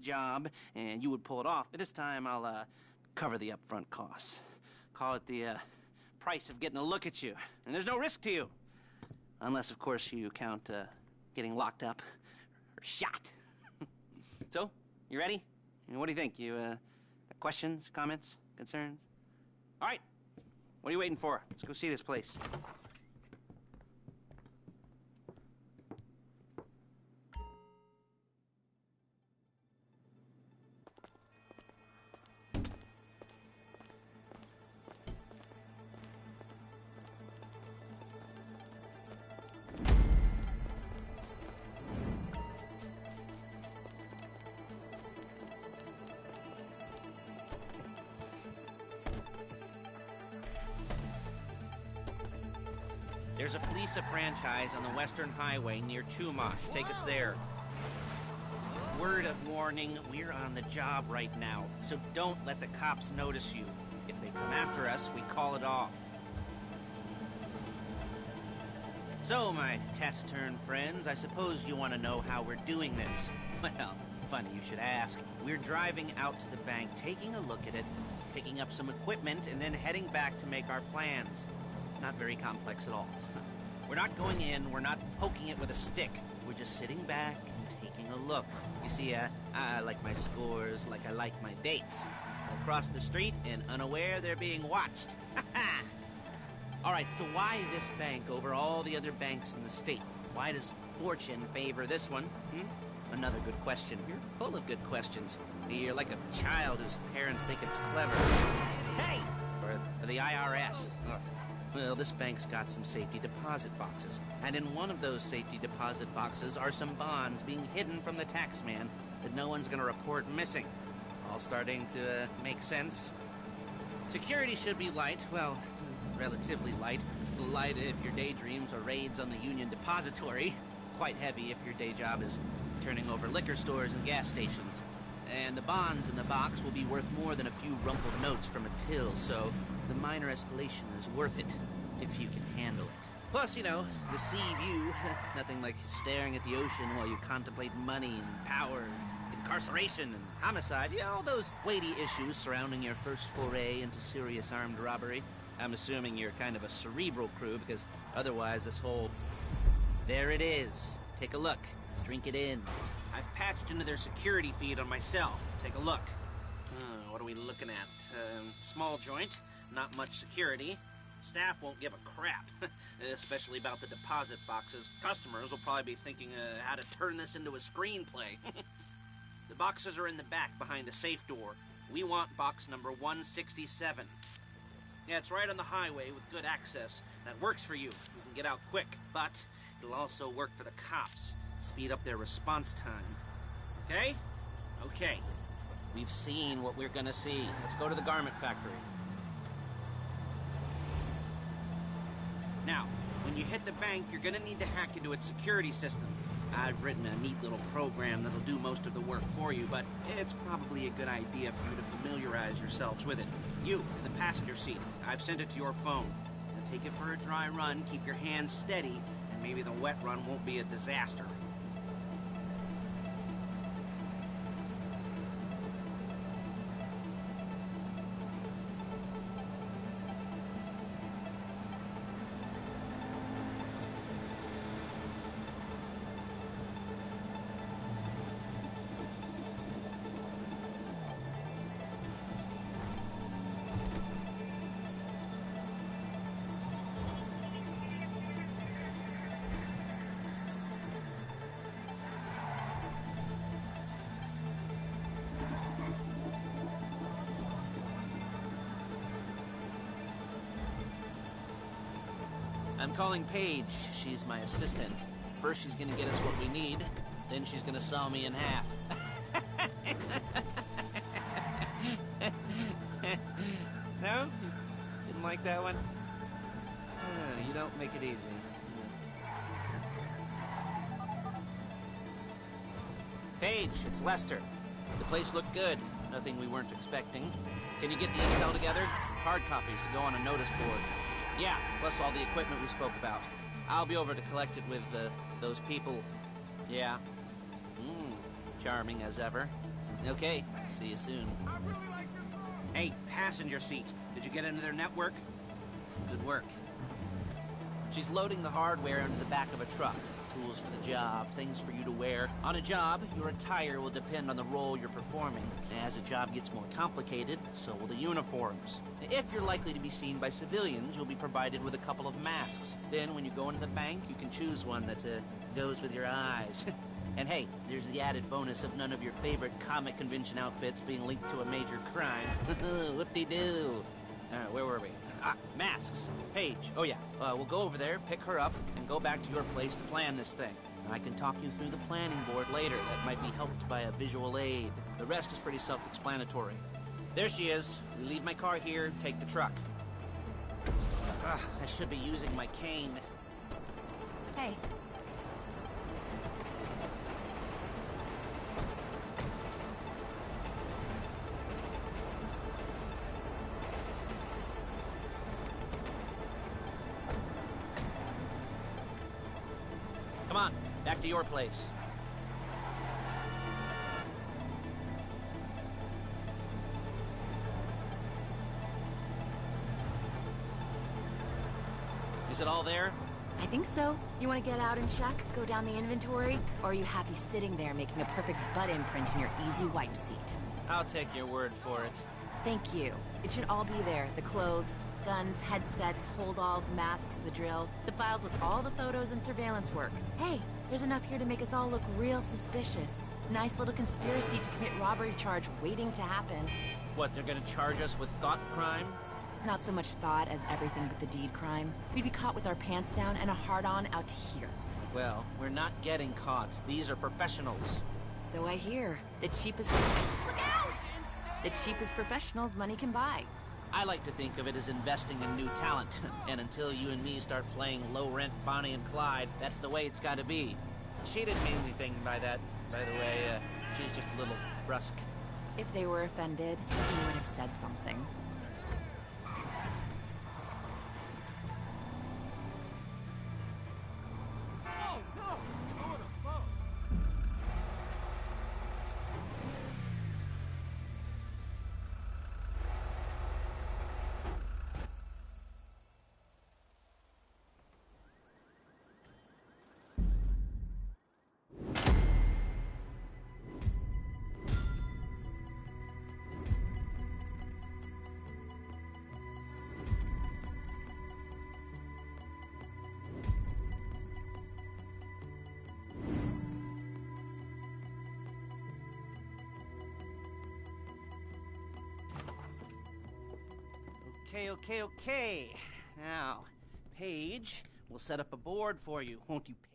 job, and you would pull it off. But this time, I'll, cover the upfront costs. Call it the, price of getting a look at you. And there's no risk to you. Unless, of course, you count, getting locked up or shot. So, you ready? What do you think? You, got questions, comments, concerns? All right. What are you waiting for? Let's go see this place. There's a Felisa franchise on the Western Highway near Chumash. Take us there. Word of warning, we're on the job right now, so don't let the cops notice you. If they come after us, we call it off. So, my taciturn friends, I suppose you want to know how we're doing this. Well, funny you should ask. We're driving out to the bank, taking a look at it, picking up some equipment, and then heading back to make our plans. Not very complex at all. We're not going in, we're not poking it with a stick. We're just sitting back and taking a look. You see, I like my scores like I like my dates. Across the street and unaware they're being watched. All right, so why this bank over all the other banks in the state? Why does fortune favor this one? Another good question. You're full of good questions. You're like a child whose parents think it's clever. Hey! Or the IRS. Ugh. Well, this bank's got some safety deposit boxes. And in one of those safety deposit boxes are some bonds being hidden from the tax man that no one's gonna report missing. All starting to make sense? Security should be light. Well, relatively light. Light if your daydreams are raids on the Union Depository. Quite heavy if your day job is turning over liquor stores and gas stations. And the bonds in the box will be worth more than a few rumpled notes from a till, so the minor escalation is worth it, if you can handle it. Plus, you know, the sea view, nothing like staring at the ocean while you contemplate money and power, incarceration and homicide, you know, all those weighty issues surrounding your first foray into serious armed robbery. I'm assuming you're kind of a cerebral crew, because otherwise this whole... There it is. Take a look. Drink it in. I've patched into their security feed on my cell. Take a look. What are we looking at? Small joint, not much security. Staff won't give a crap, especially about the deposit boxes. Customers will probably be thinking how to turn this into a screenplay. The boxes are in the back behind a safe door. We want box number 167. Yeah, it's right on the highway with good access. That works for you. You can get out quick, but it'll also work for the cops. Speed up their response time. Okay? Okay. We've seen what we're gonna see. Let's go to the garment factory. Now, when you hit the bank, you're gonna need to hack into its security system. I've written a neat little program that'll do most of the work for you, but it's probably a good idea for you to familiarize yourselves with it. You, in the passenger seat, I've sent it to your phone. Now take it for a dry run, keep your hands steady, and maybe the wet run won't be a disaster. I'm calling Paige. She's my assistant. First she's gonna get us what we need, then she's gonna saw me in half. No? Didn't like that one? You don't make it easy. Paige, it's Lester. The place looked good. Nothing we weren't expecting. Can you get the intel together? Hard copies to go on a notice board. Yeah, plus all the equipment we spoke about. I'll be over to collect it with, those people. Yeah. Charming as ever. Okay, see you soon. Hey, passenger seat. Did you get into their network? Good work. She's loading the hardware into the back of a truck. Tools for the job, things for you to wear. On a job, your attire will depend on the role you're performing. As a job gets more complicated, so will the uniforms. If you're likely to be seen by civilians, you'll be provided with a couple of masks. Then, when you go into the bank, you can choose one that goes with your eyes. And hey, there's the added bonus of none of your favorite comic convention outfits being linked to a major crime. Whoop-de-doo. Where were we? Masks. Paige. Oh yeah, we'll go over there, pick her up, and go back to your place to plan this thing. I can talk you through the planning board later. That might be helped by a visual aid. The rest is pretty self-explanatory. There she is. We leave my car here, take the truck. I should be using my cane. Hey. Come on, back to your place. Is it all there? I think so. You want to get out and check? Go down the inventory? Or are you happy sitting there making a perfect butt imprint in your easy wipe seat? I'll take your word for it. Thank you. It should all be there. The clothes, guns, headsets, hold-alls, masks, the drill. The files with all the photos and surveillance work. Hey, there's enough here to make us all look real suspicious. Nice little conspiracy to commit robbery charge waiting to happen. What, they're gonna charge us with thought crime? Not so much thought as everything but the deed crime. We'd be caught with our pants down and a hard-on out to here. Well, we're not getting caught. These are professionals. So I hear. The cheapest... Look out! The cheapest professionals money can buy. I like to think of it as investing in new talent. And until you and me start playing low-rent Bonnie and Clyde, that's the way it's gotta be. She didn't mean anything by that, by the way. She's just a little brusque. If they were offended, he would have said something. Okay. Now, Paige, we'll set up a board for you, won't you, Paige?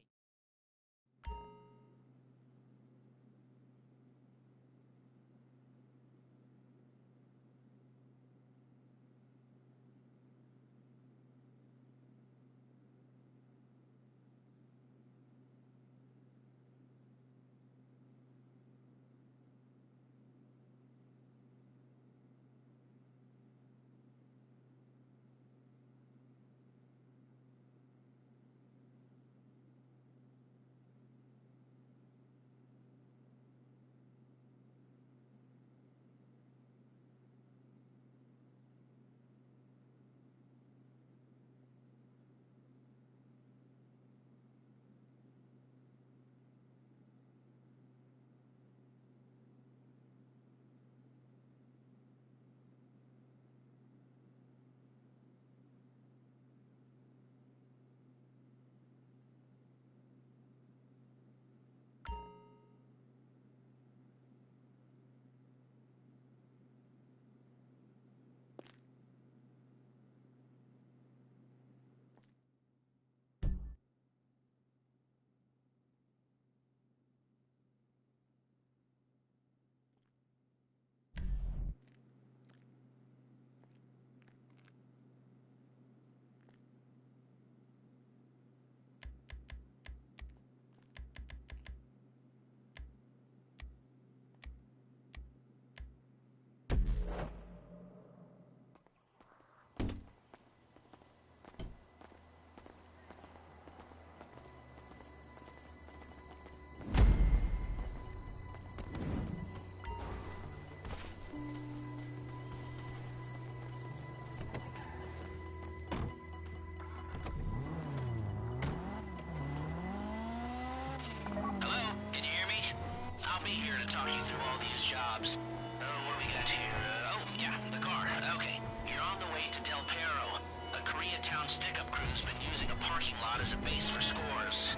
jobs. What do we got here? Oh, yeah, the car. Okay. You're on the way to Del Perro. A Koreatown stick-up crew's been using a parking lot as a base for scores.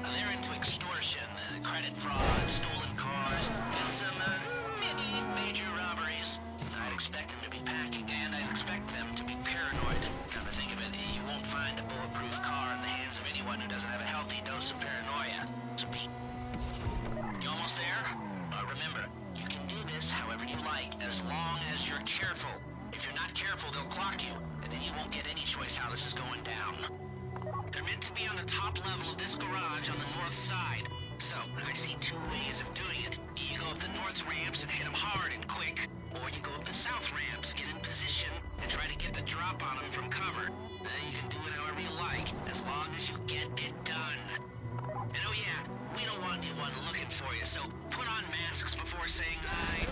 They're into extortion, credit fraud, stolen cars, and some, many major robberies. I'd expect them to be packing, and I'd expect them to be paranoid. Come to think of it, you won't find a bulletproof car in the hands of anyone who doesn't have a healthy dose of paranoia. So you almost there? Remember, you can do this however you like, as long as you're careful. If you're not careful, they'll clock you, and then you won't get any choice how this is going down. They're meant to be on the top level of this garage on the north side. So, I see two ways of doing it. You go up the north ramps and hit them hard and quick, or you go up the south ramps, get in position, and try to get the drop on them from cover. You can do it however you like, as long as you get it done. And oh yeah, we don't want anyone looking for you, so put on masks before saying hi.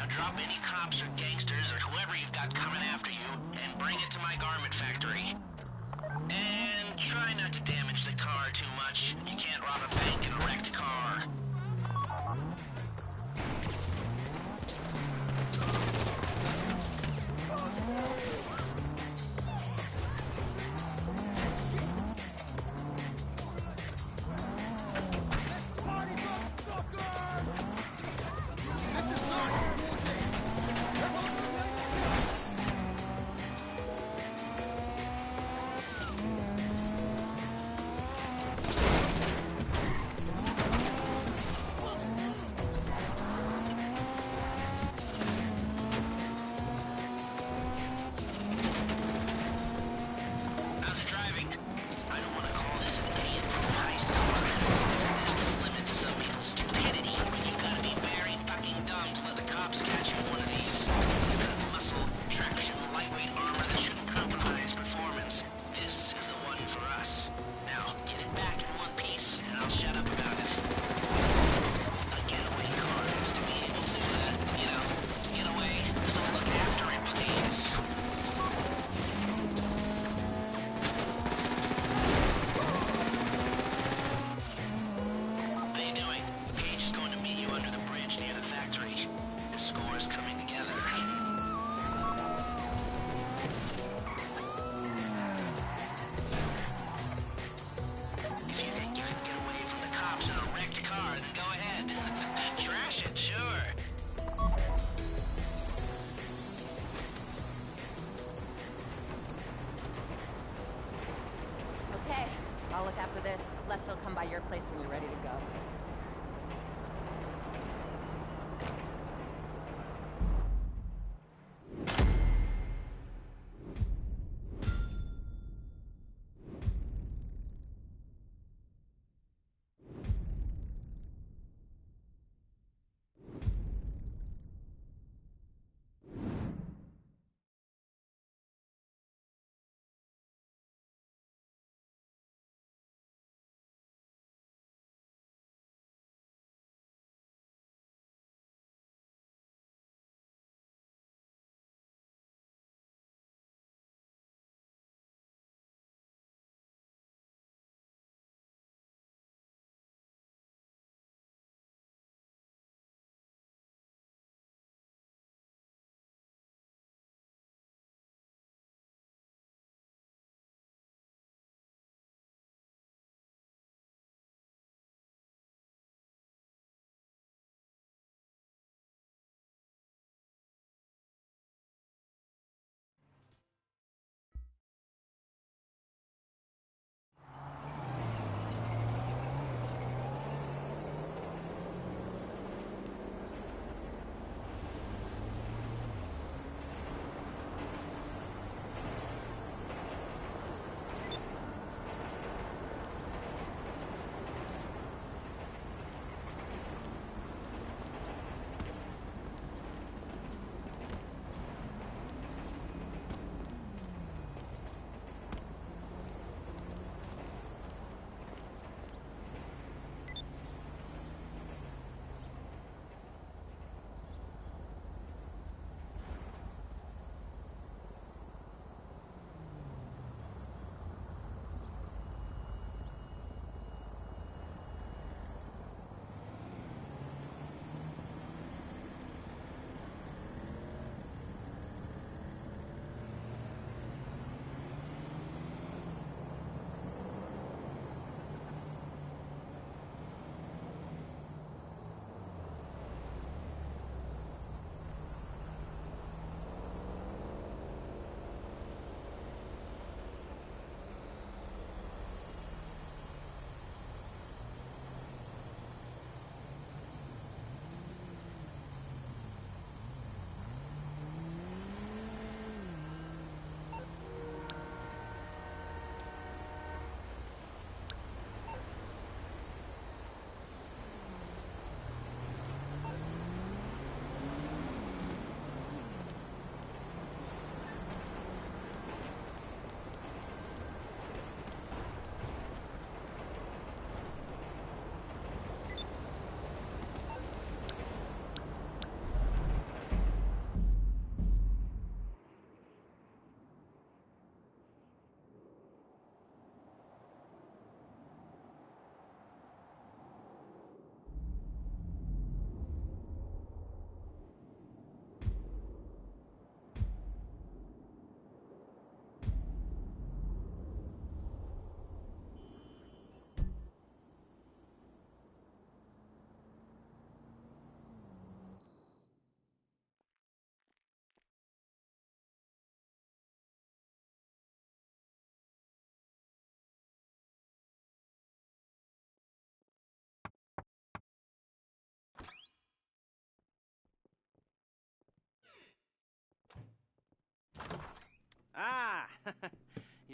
Drop any cops or gangsters or whoever you've got coming after you, and bring it to my garment factory. And try not to damage the car too much. You can't rob a bank in a wrecked car. I'll look after this. Les will come by your place when you're ready to go.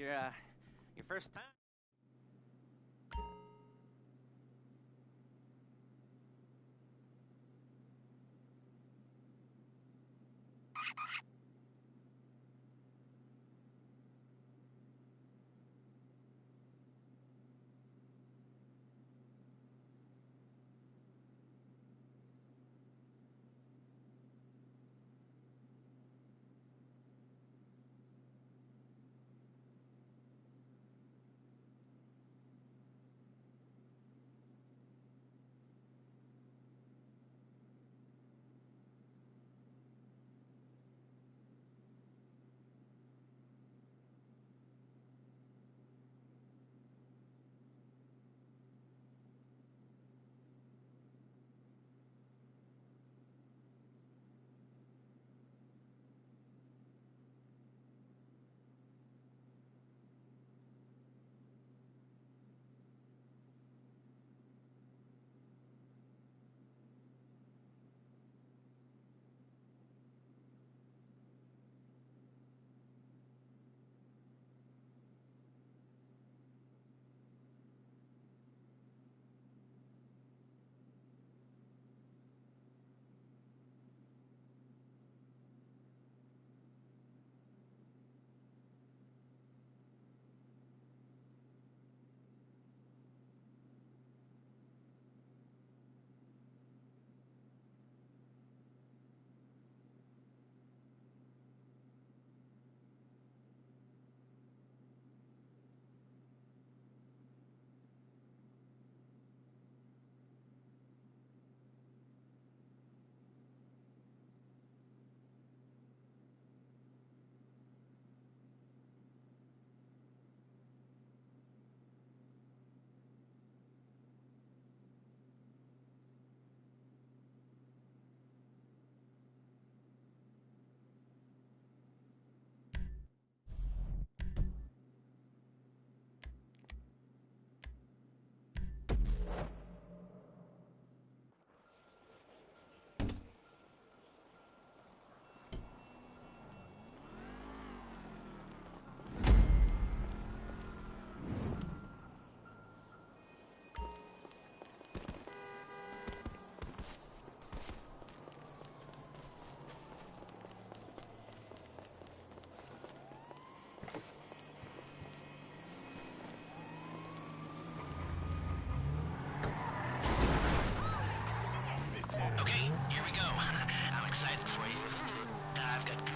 your first time?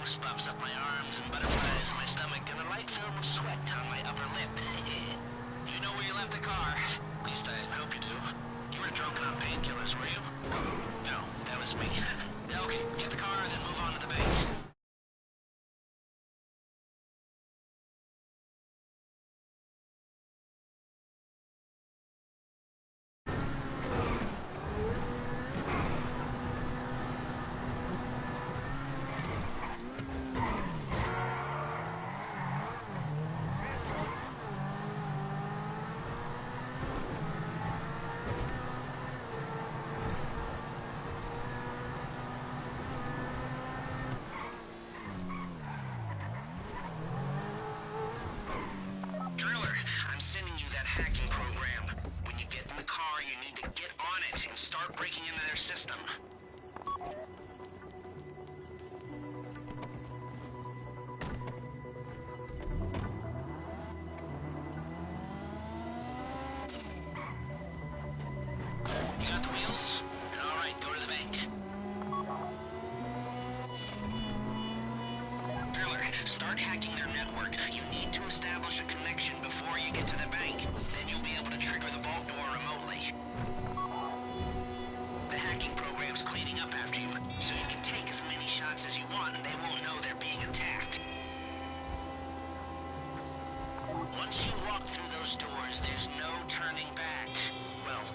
Goosebumps up my arms and butterflies in my stomach and a light film of sweat on my upper lip. You know where you left the car? At least I hope you do. You were drunk on painkillers, were you? No, that was me. Okay, get the car, then move on to the bank. I'm sending you that hacking program. When you get in the car, you need to get on it and start breaking into their system. You got the wheels? All right, go to the bank. Driller, start hacking their network. You need to establish a connection before you get to the bank. Then you'll be able to trigger the vault door remotely. The hacking program's cleaning up after you, so you can take as many shots as you want and they won't know they're being attacked. Once you walk through those doors, there's no turning back. Well,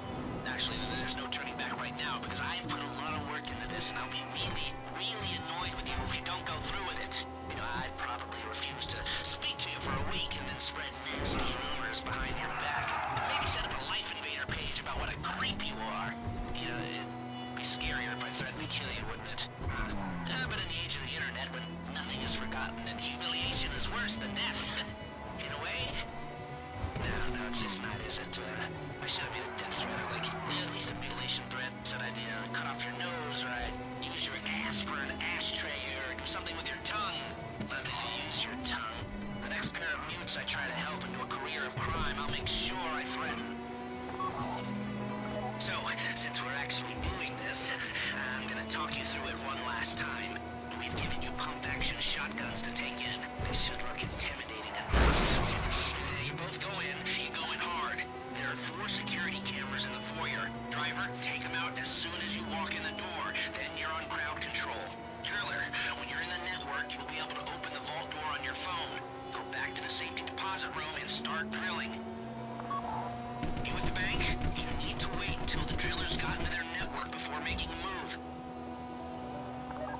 actually, there's no turning back right now because I've put a lot of work into this and I'll be really, really annoyed with you if you don't go through with it. You know, I'd probably refuse to speak to you for a week and then spread nasty rumors behind your back. And maybe set up a Life Invader page about what a creep you are. You know, it'd be scarier if I threatened to kill you, wouldn't it? But in the age of the internet, when nothing is forgotten and humiliation is worse than death, in a way, once I try to help into a career of crime, I'll make sure I threaten. So, since we're actually doing this, I'm gonna talk you through it one last time. We've given you pump-action shotguns to take in. They should look intimidating enough. You both go in. You go in hard. There are 4 security cameras in the foyer. Driver, take them out as soon as you walk in the door. Then you're on crowd control. Driller, when you're in the network, you'll be able to open the vault door on your phone. Go back to the safety deposit room and start drilling. You at the bank? You need to wait until the driller's gotten to their network before making a move.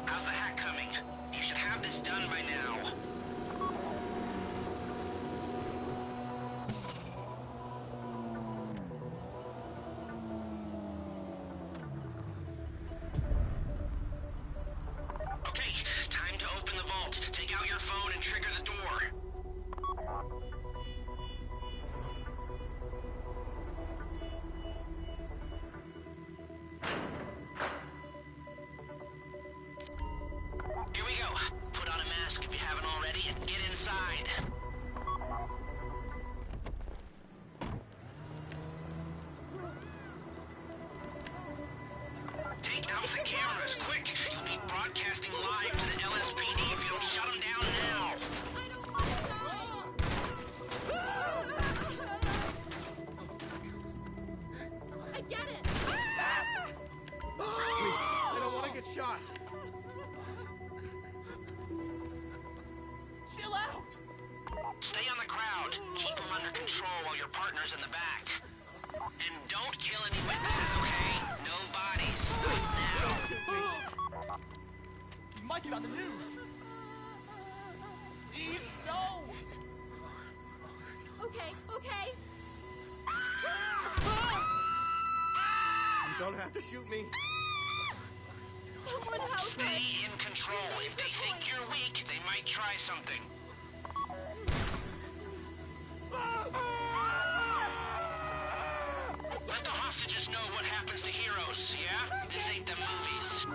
How's the hack coming? You should have this done by now. Okay, time to open the vault. Take out your phone and trigger the door. Here we go. Put on a mask if you haven't already and get inside. Take out the cameras, quick! You'll be broadcasting live to the LSPD if you don't shut them down now. I get it! Please, I don't want to get shot. Chill out. Stay on the crowd. Keep them under control while your partner's in the back. And don't kill any witnesses, okay? No bodies. Not now. You might get on the news. Please, no. Okay, okay. You don't have to shoot me. Someone help Stay me! in control. If they think you're weak, they might try something. Let the hostages know what happens to heroes, yeah? This ain't the movies.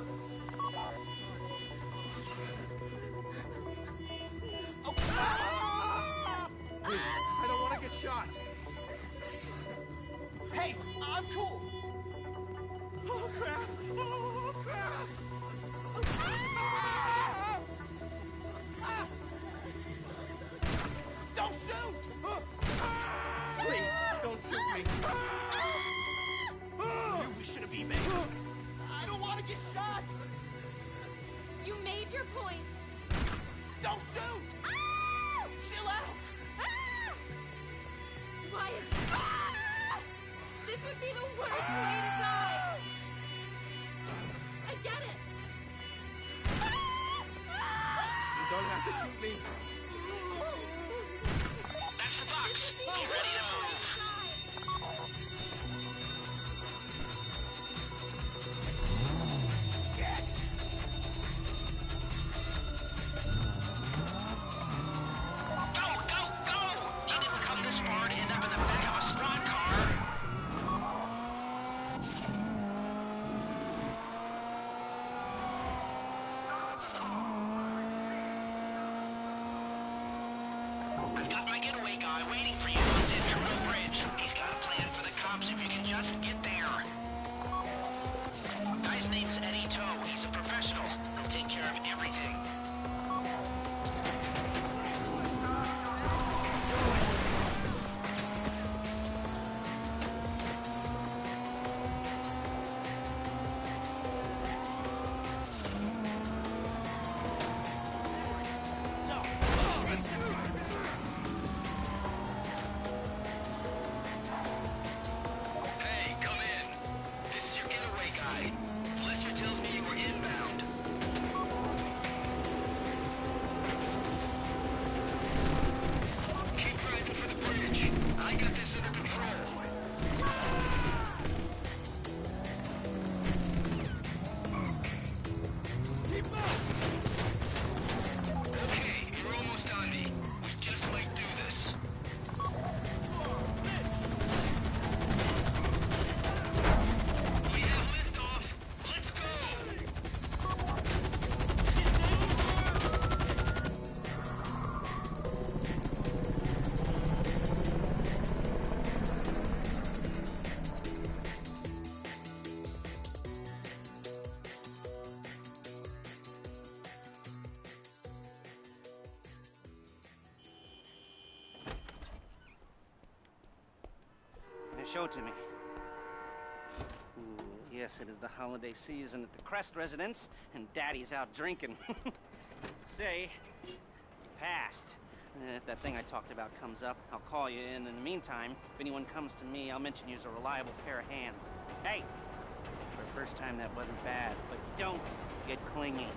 Please, I don't want to get shot. Hey, I'm cool. Oh, crap. Oh, crap. Don't shoot! Please, don't shoot me. Knew we should have emailed. I don't want to get shot. You made your point! Don't shoot! Chill out. Why is it... This would be the worst way to die! I get it! You don't have to shoot me. That's the box. Be ready to move. Go, go, go! You didn't come this far to end up in the back of a squad car. I've got my getaway guy waiting for you on Terminal Bridge. He's got a plan for the cops if you can just get there. Guy's name's Eddie Toe. He's a professional. He'll take care of everything. Hey, come in. This is your getaway guy. Lester tells me you were inbound. Keep driving for the bridge. I got this under control. Keep up. Okay, you're almost on me. We just might do this. We have liftoff. Let's go. show it to me. Ooh, yes, it is the holiday season at the Crest residence, and Daddy's out drinking. Say, you passed. If that thing I talked about comes up, I'll call you in. In the meantime, if anyone comes to me, I'll mention you as a reliable pair of hands. Hey, for the first time, that wasn't bad, but don't get clingy.